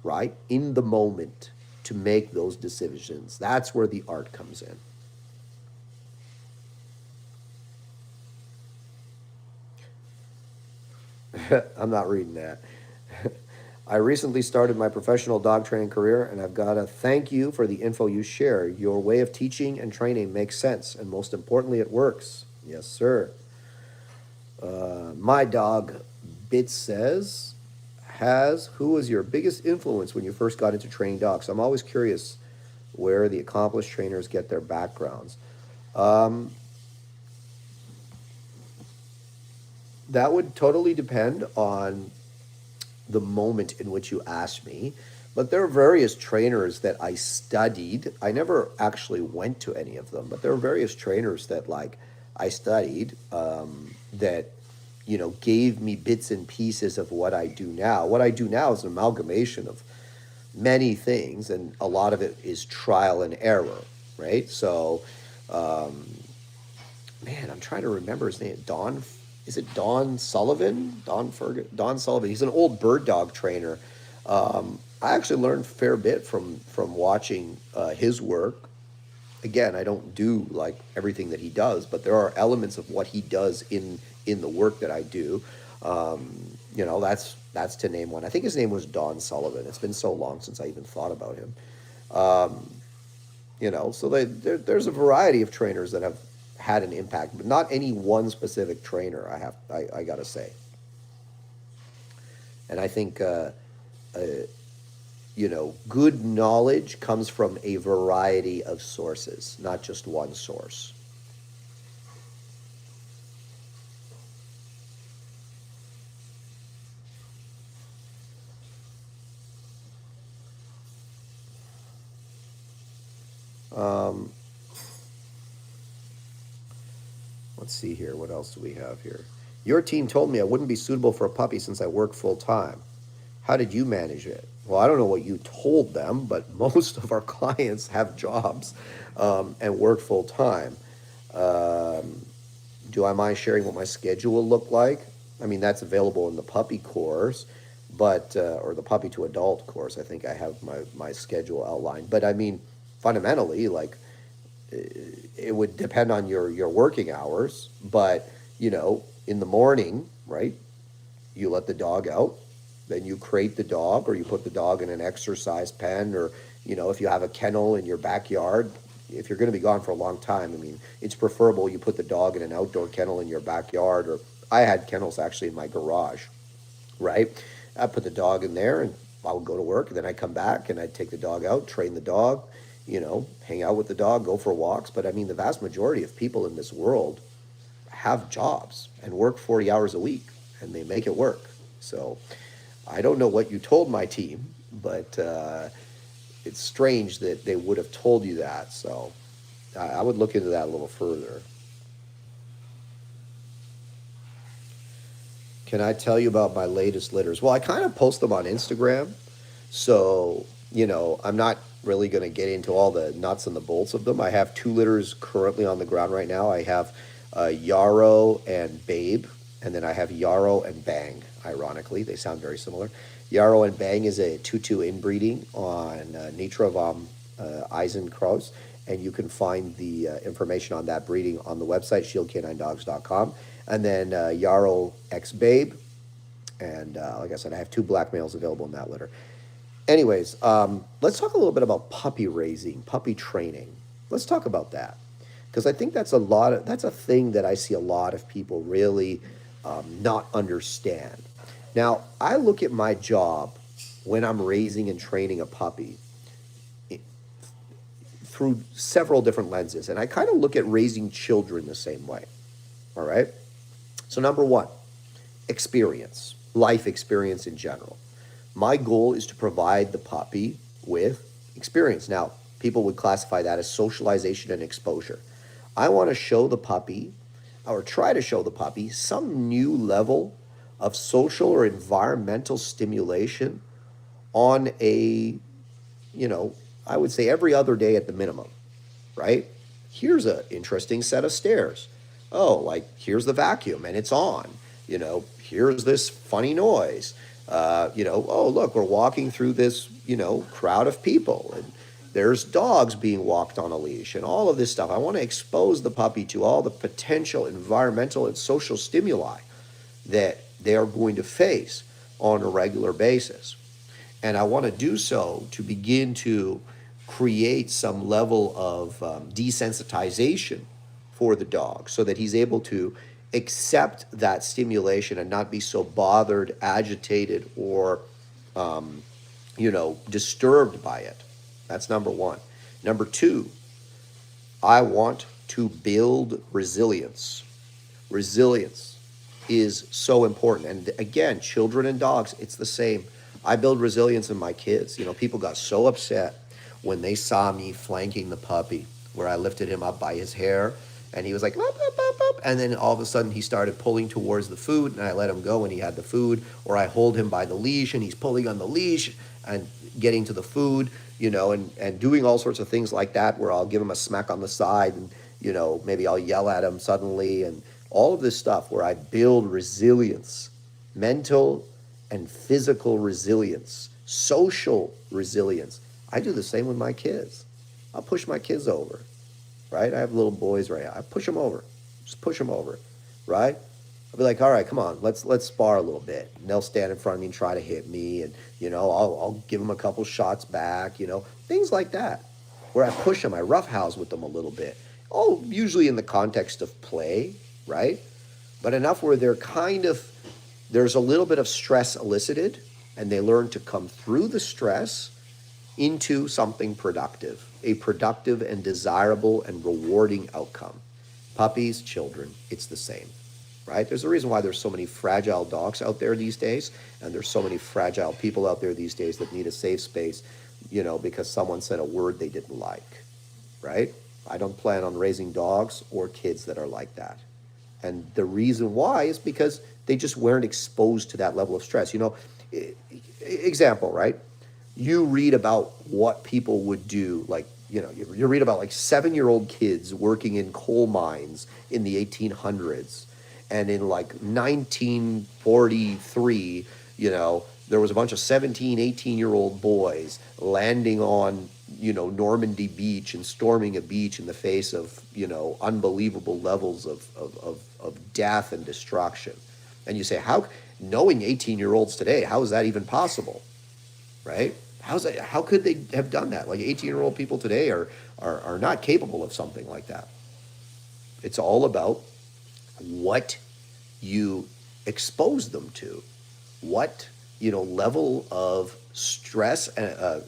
S1: right, in the moment to make those decisions. That's where the art comes in. I'm not reading that. I recently started my professional dog training career, and I've got to thank you for the info you share. Your way of teaching and training makes sense, and most importantly, it works. Yes, sir. My dog, Bit says, who was your biggest influence when you first got into training dogs? I'm always curious where the accomplished trainers get their backgrounds. That would totally depend on the moment in which you asked me. But there are various trainers that I studied. I never actually went to any of them, but there are various trainers that I studied that gave me bits and pieces of what I do now. What I do now is an amalgamation of many things, and a lot of it is trial and error, right? So, man, I'm trying to remember his name. Is it Don Sullivan? Don Sullivan. He's an old bird dog trainer. I actually learned a fair bit from watching his work. Again, I don't do everything that he does, but there are elements of what he does in the work that I do. That's to name one. I think his name was Don Sullivan. It's been so long since I even thought about him. So there's a variety of trainers that have had an impact, but not any one specific trainer. I gotta say, and I think good knowledge comes from a variety of sources, not just one source. Um, let's see here. What else do we have here? Your team told me I wouldn't be suitable for a puppy since I work full time. How did you manage it? Well, I don't know what you told them, but most of our clients have jobs and work full time. Um, do I mind sharing what my schedule looked like? I mean, that's available in the puppy course, but or the puppy to adult course. I think I have my schedule outlined. But I mean, fundamentally, it would depend on your working hours. But in the morning, right? You let the dog out, then you crate the dog, or you put the dog in an exercise pen, or if you have a kennel in your backyard. If you're going to be gone for a long time, I mean, it's preferable you put the dog in an outdoor kennel in your backyard, or I had kennels actually in my garage, right? I put the dog in there, and I would go to work, and then I come back and I'd take the dog out, train the dog, hang out with the dog, go for walks. But I mean, the vast majority of people in this world have jobs and work 40 hours a week, and they make it work. So I don't know what you told my team, but it's strange that they would have told you that. So I would look into that a little further. Can I tell you about my latest litters? Well, I kind of post them on Instagram. So, I'm not really going to get into all the nuts and the bolts of them. I have two litters currently on the ground right now. I have Yarrow and Babe, and then I have Yarrow and Bang. Ironically, they sound very similar. Yarrow and Bang is a 2-2 inbreeding on Nitra vom Eisenkraus, and you can find the information on that breeding on the website, shieldcaninedogs.com. And then Yarrow X Babe, and like I said, I have two black males available in that litter. Anyways, let's talk a little bit about puppy raising, puppy training. Let's talk about that, because I think that's a thing that I see a lot of people really not understand. Now, I look at my job when I'm raising and training a puppy through several different lenses, and I kind of look at raising children the same way. All right. So number one, experience, life experience in general. My goal is to provide the puppy with experience. Now, people would classify that as socialization and exposure. I want to show the puppy, or try to show the puppy, some new level of social or environmental stimulation on a, I would say every other day at the minimum, right? Here's an interesting set of stairs. Oh, like here's the vacuum and it's on. Here's this funny noise. Oh, look, we're walking through this, crowd of people, and there's dogs being walked on a leash and all of this stuff. I want to expose the puppy to all the potential environmental and social stimuli that they are going to face on a regular basis. And I want to do so to begin to create some level of desensitization for the dog so that he's able to accept that stimulation and not be so bothered, agitated, or, disturbed by it. That's number one. Number two, I want to build resilience. Resilience is so important. And again, children and dogs, it's the same. I build resilience in my kids. People got so upset when they saw me flanking the puppy, where I lifted him up by his hair, and he was like, up, up, up, up. And then all of a sudden he started pulling towards the food, and I let him go when he had the food, or I hold him by the leash and he's pulling on the leash and getting to the food, and doing all sorts of things like that, where I'll give him a smack on the side, and, maybe I'll yell at him suddenly, and all of this stuff where I build resilience, mental and physical resilience, social resilience. I do the same with my kids. I'll push my kids over, right? I have little boys right now. I push them over. Just push them over, right? I'll be like, all right, come on, let's spar a little bit. And they'll stand in front of me and try to hit me, and I'll give them a couple shots back, things like that, where I push them, I roughhouse with them a little bit. Oh, usually in the context of play, right? But enough where there's a little bit of stress elicited, and they learn to come through the stress into something productive, a productive and desirable and rewarding outcome. Puppies, children, it's the same, right? There's a reason why there's so many fragile dogs out there these days, and there's so many fragile people out there these days that need a safe space, because someone said a word they didn't like, right? I don't plan on raising dogs or kids that are like that. And the reason why is because they just weren't exposed to that level of stress. Example, right? You read about what people would do, like, you read about like 7-year-old kids working in coal mines in the 1800s. And in like 1943, there was a bunch of 17, 18-year-old boys landing on, Normandy Beach and storming a beach in the face of, unbelievable levels of death and destruction. And you say, knowing 18-year-olds today, how is that even possible? Right? How could they have done that? Like 18-year-old people today are not capable of something like that. It's all about what you expose them to, what level of stress,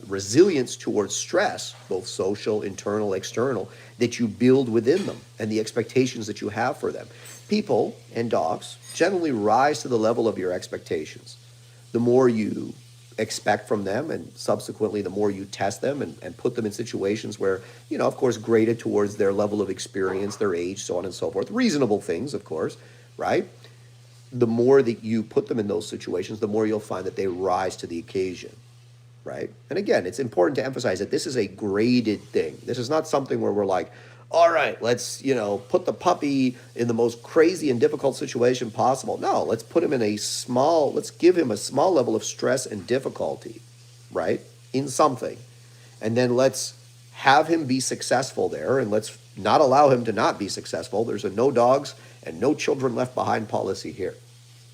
S1: resilience towards stress, both social, internal, external, that you build within them, and the expectations that you have for them. People and dogs generally rise to the level of your expectations. The more you expect from them, and subsequently the more you test them and put them in situations where, of course, graded towards their level of experience, their age, so on and so forth, reasonable things, of course, right? The more that you put them in those situations, the more you'll find that they rise to the occasion, right? And again, it's important to emphasize that this is a graded thing. This is not something where we're like, all right, let's, put the puppy in the most crazy and difficult situation possible. No, let's put him in let's give him a small level of stress and difficulty, right? In something. And then let's have him be successful there, and let's not allow him to not be successful. There's a no dogs and no children left behind policy here,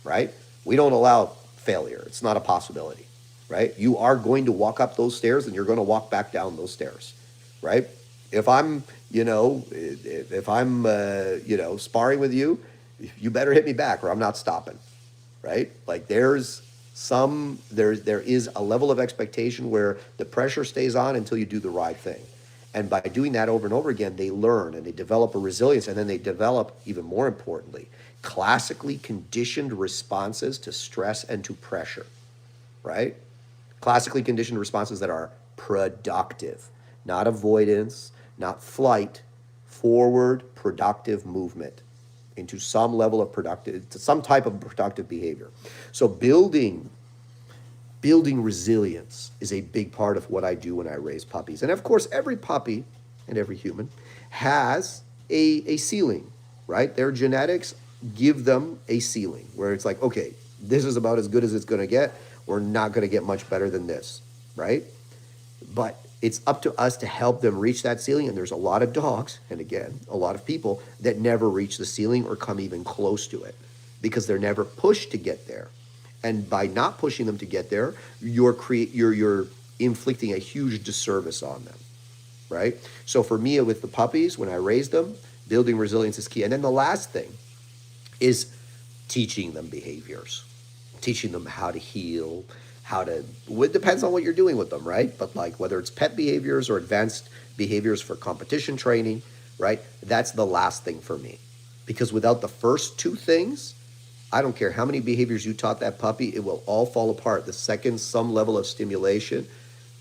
S1: right? We don't allow failure. It's not a possibility, right? You are going to walk up those stairs and you're going to walk back down those stairs, right? If I'm, sparring with you, you better hit me back or I'm not stopping, right? Like there is a level of expectation where the pressure stays on until you do the right thing. And by doing that over and over again, they learn and they develop a resilience, and then they develop, even more importantly, classically conditioned responses to stress and to pressure, right? Classically conditioned responses that are productive, not avoidance, not flight, forward productive movement into some level of some type of productive behavior. So building resilience is a big part of what I do when I raise puppies. And of course, every puppy and every human has a ceiling, right? Their genetics give them a ceiling where it's like, okay, this is about as good as it's going to get. We're not going to get much better than this, right? But it's up to us to help them reach that ceiling. And there's a lot of dogs, and again, a lot of people that never reach the ceiling or come even close to it because they're never pushed to get there. And by not pushing them to get there, you're inflicting a huge disservice on them, right? So for me, with the puppies, when I raise them, building resilience is key. And then the last thing is teaching them behaviors, teaching them how to heal, it depends on what you're doing with them, right? But like whether it's pet behaviors or advanced behaviors for competition training, right? That's the last thing for me. Because without the first two things, I don't care how many behaviors you taught that puppy, it will all fall apart. The second some level of stimulation,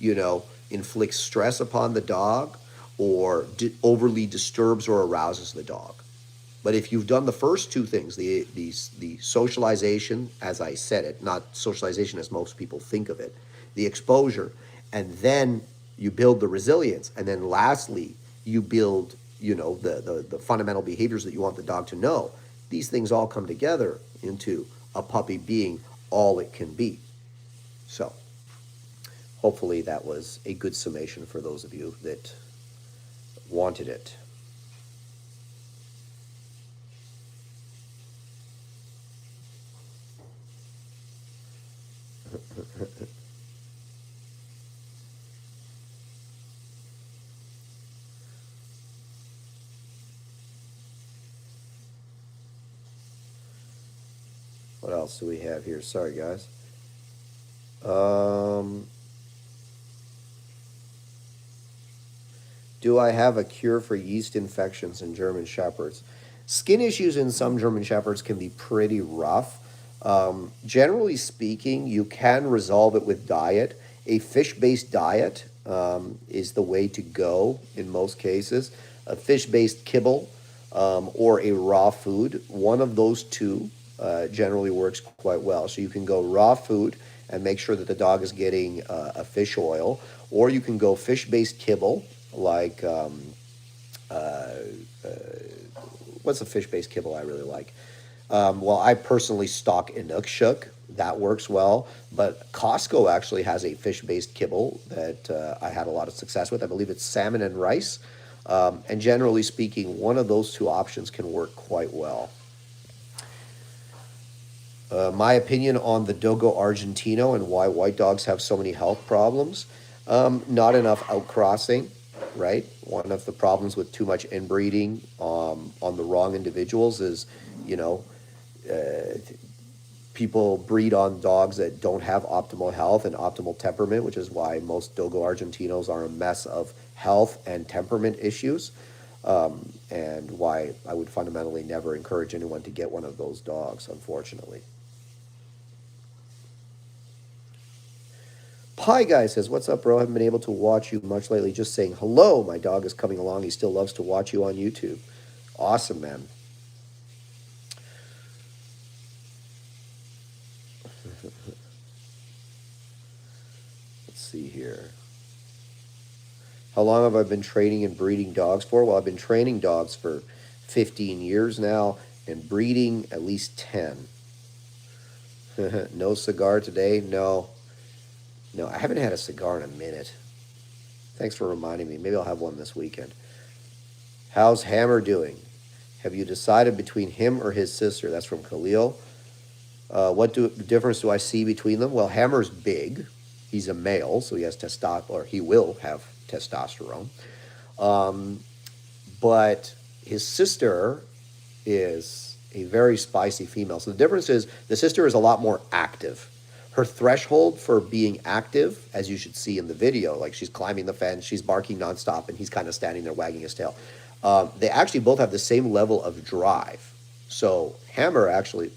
S1: inflicts stress upon the dog or overly disturbs or arouses the dog. But if you've done the first two things, the socialization, as I said it, not socialization as most people think of it, the exposure, and then you build the resilience, and then lastly, you build, the fundamental behaviors that you want the dog to know. These things all come together into a puppy being all it can be. So hopefully that was a good summation for those of you that wanted it. What else do we have here? Sorry, guys. Do I have a cure for yeast infections in German Shepherds? Skin issues in some German Shepherds can be pretty rough. Generally speaking, you can resolve it with diet. A fish-based diet is the way to go in most cases. A fish-based kibble or a raw food, one of those two generally works quite well. So you can go raw food and make sure that the dog is getting a fish oil, or you can go fish-based kibble, like what's a fish-based kibble I really like? Well, I personally stock Inukshuk. That works well. But Costco actually has a fish-based kibble that I had a lot of success with. I believe it's salmon and rice. And generally speaking, one of those two options can work quite well. My opinion on the Dogo Argentino and why white dogs have so many health problems. Not enough outcrossing, right? One of the problems with too much inbreeding on the wrong individuals is, people breed on dogs that don't have optimal health and optimal temperament, which is why most Dogo Argentinos are a mess of health and temperament issues, and why I would fundamentally never encourage anyone to get one of those dogs, unfortunately. Pie Guy says, "What's up, bro? Haven't been able to watch you much lately. Just saying hello. My dog is coming along. He still loves to watch you on YouTube." Awesome, man. Let's see here. How long have I been training and breeding dogs for? Well, I've been training dogs for 15 years now and breeding at least 10. No cigar today? No. No, I haven't had a cigar in a minute. Thanks for reminding me. Maybe I'll have one this weekend. How's Hammer doing? Have you decided between him or his sister? That's from Khalil. What difference do I see between them? Well, Hammer's big. He's a male, so he has testosterone, or he will have testosterone. But his sister is a very spicy female. So the difference is the sister is a lot more active. Her threshold for being active, as you should see in the video, like she's climbing the fence, she's barking nonstop, and he's kind of standing there wagging his tail. They actually both have the same level of drive. So Hammer actually,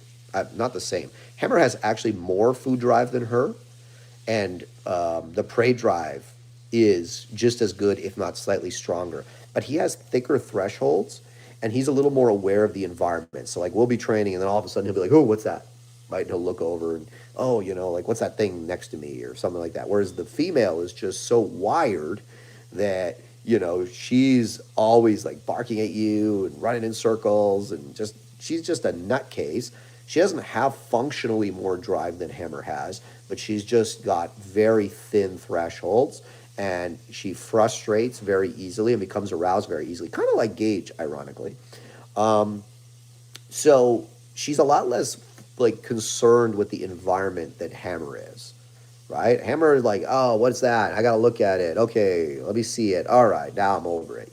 S1: not the same. Hammer has actually more food drive than her, and the prey drive is just as good, if not slightly stronger. But he has thicker thresholds, and he's a little more aware of the environment. So like we'll be training, and then all of a sudden he'll be like, "Oh, what's that?" Right? And he'll look over and, "Oh, like what's that thing next to me?" or something like that. Whereas the female is just so wired that she's always like barking at you and running in circles, and she's just a nutcase. She doesn't have functionally more drive than Hammer has, but she's just got very thin thresholds, and she frustrates very easily and becomes aroused very easily, kind of like Gage, ironically. So she's a lot less like concerned with the environment that Hammer is, right? Hammer is like, "Oh, what's that? I gotta look at it. Okay, let me see it. All right, now I'm over it,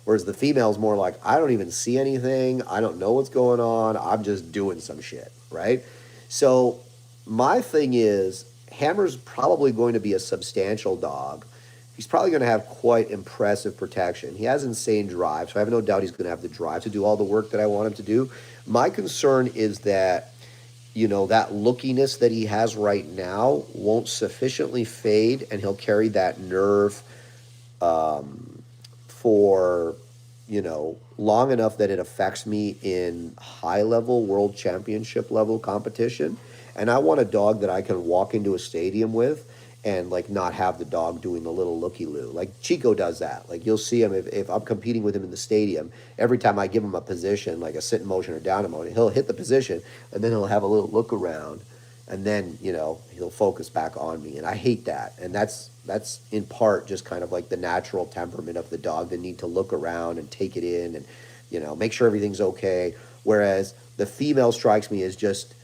S1: Whereas the female's more like, "I don't even see anything. I don't know what's going on. I'm just doing some shit," right? So my thing is, Hammer's probably going to be a substantial dog. He's probably going to have quite impressive protection. He has insane drive, so I have no doubt he's going to have the drive to do all the work that I want him to do. My concern is that that lookiness that he has right now won't sufficiently fade, and he'll carry that nerve for, long enough that it affects me in high-level world championship level competition. And I want a dog that I can walk into a stadium with and like not have the dog doing the little looky-loo. Like Chico does that. Like you'll see him if I'm competing with him in the stadium, every time I give him a position, like a sit in motion or down in motion, he'll hit the position and then he'll have a little look around, and then, he'll focus back on me. And I hate that. And that's in part just kind of like the natural temperament of the dog, the need to look around and take it in and, make sure everything's okay. Whereas the female strikes me as just,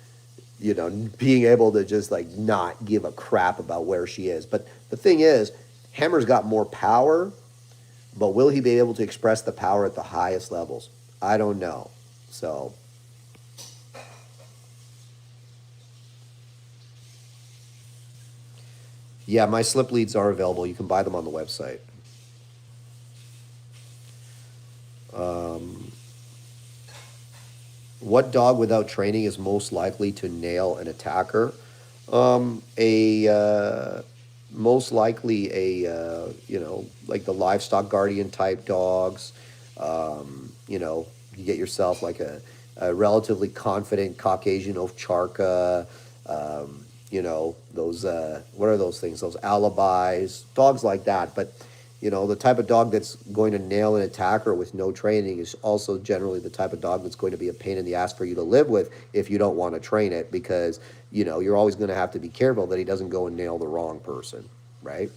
S1: being able to just like not give a crap about where she is. But the thing is, Hammer's got more power, but will he be able to express the power at the highest levels? I don't know. So yeah, my slip leads are available. You can buy them on the website. What dog without training is most likely to nail an attacker? Most likely like the livestock guardian type dogs. You get yourself like a relatively confident Caucasian Ovcharka. Those what are those things? Those alibis, dogs like that. But the type of dog that's going to nail an attacker with no training is also generally the type of dog that's going to be a pain in the ass for you to live with if you don't want to train it, because you're always going to have to be careful that he doesn't go and nail the wrong person, right?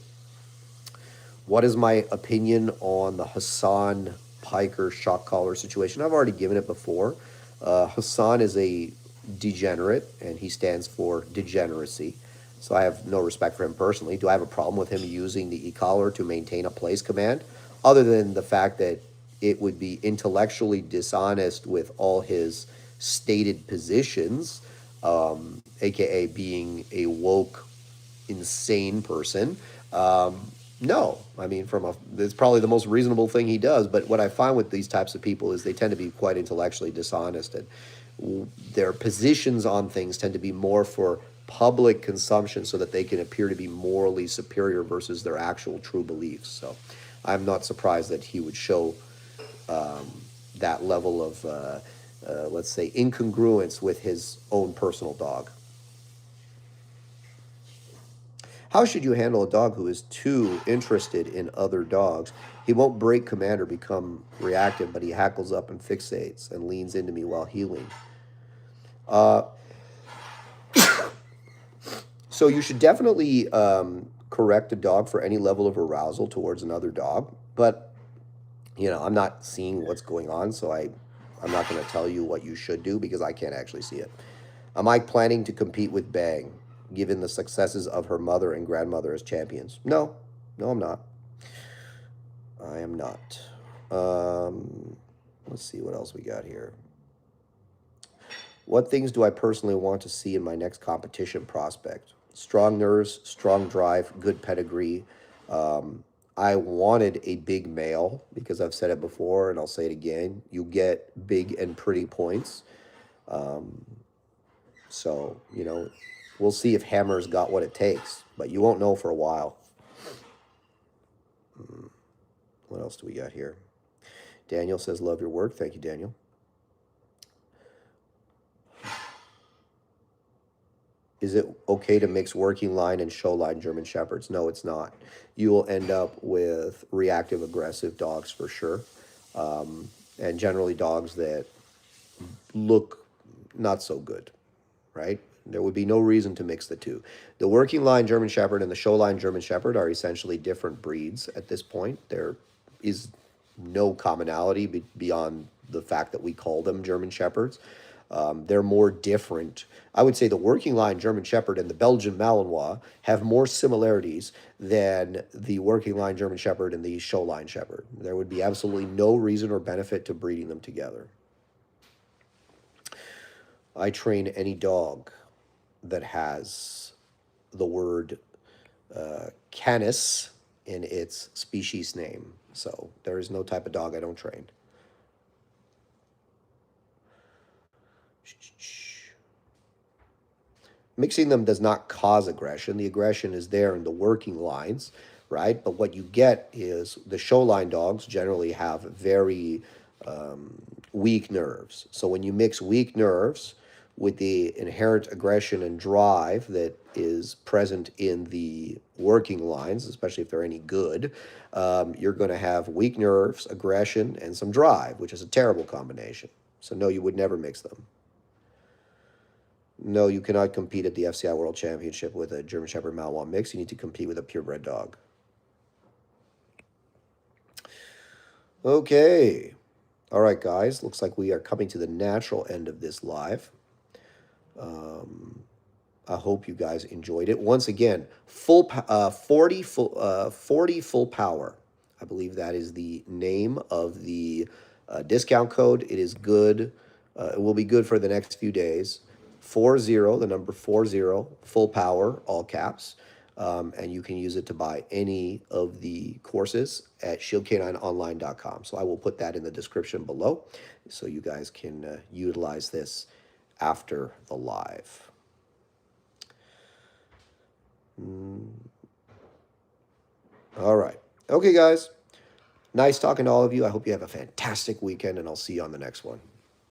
S1: What is my opinion on the Hassan Piker shock collar situation? I've already given it before. Hassan is a degenerate, and he stands for degeneracy. So I have no respect for him personally. Do I have a problem with him using the e-collar to maintain a place command? Other than the fact that it would be intellectually dishonest with all his stated positions, aka being a woke, insane person. No, I mean, it's probably the most reasonable thing he does. But what I find with these types of people is they tend to be quite intellectually dishonest, and their positions on things tend to be more for public consumption so that they can appear to be morally superior versus their actual true beliefs. So I'm not surprised that he would show that level of, let's say, incongruence with his own personal dog. How should you handle a dog who is too interested in other dogs? He won't break command or become reactive, but he hackles up and fixates and leans into me while healing. Uh, so you should definitely correct a dog for any level of arousal towards another dog. But, I'm not seeing what's going on, so I'm not going to tell you what you should do because I can't actually see it. Am I planning to compete with Bang, given the successes of her mother and grandmother as champions? No, no, I'm not. I am not. Let's see what else we got here. What things do I personally want to see in my next competition prospect? Strong nerves, strong drive, good pedigree. I wanted a big male because I've said it before and I'll say it again. You get big and pretty points. So, we'll see if Hammer's got what it takes, but you won't know for a while. What else do we got here? Daniel says, love your work. Thank you, Daniel. Is it okay to mix working line and show line German Shepherds? No, it's not. You will end up with reactive, aggressive dogs for sure. And generally dogs that look not so good, right? There would be no reason to mix the two. The working line German Shepherd and the show line German Shepherd are essentially different breeds at this point. There is no commonality beyond the fact that we call them German Shepherds. They're more different. I would say the working line German Shepherd and the Belgian Malinois have more similarities than the working line German Shepherd and the show line Shepherd. There would be absolutely no reason or benefit to breeding them together. I train any dog that has the word canis in its species name. So there is no type of dog I don't train. Mixing them does not cause aggression. The aggression is there in the working lines, right? But what you get is the show line dogs generally have very weak nerves. So when you mix weak nerves with the inherent aggression and drive that is present in the working lines, especially if they're any good, you're going to have weak nerves, aggression, and some drive, which is a terrible combination. So no, you would never mix them. No, you cannot compete at the FCI World Championship with a German Shepherd Malinois mix. You need to compete with a purebred dog. Okay. All right, guys. Looks like we are coming to the natural end of this live. I hope you guys enjoyed it. Once again, 40 full power. I believe that is the name of the discount code. It is good. It will be good for the next few days. 40, the number 40, full power, all caps. And you can use it to buy any of the courses at shieldcanineonline.com. So I will put that in the description below so you guys can utilize this after the live. All right. Okay, guys. Nice talking to all of you. I hope you have a fantastic weekend, and I'll see you on the next one.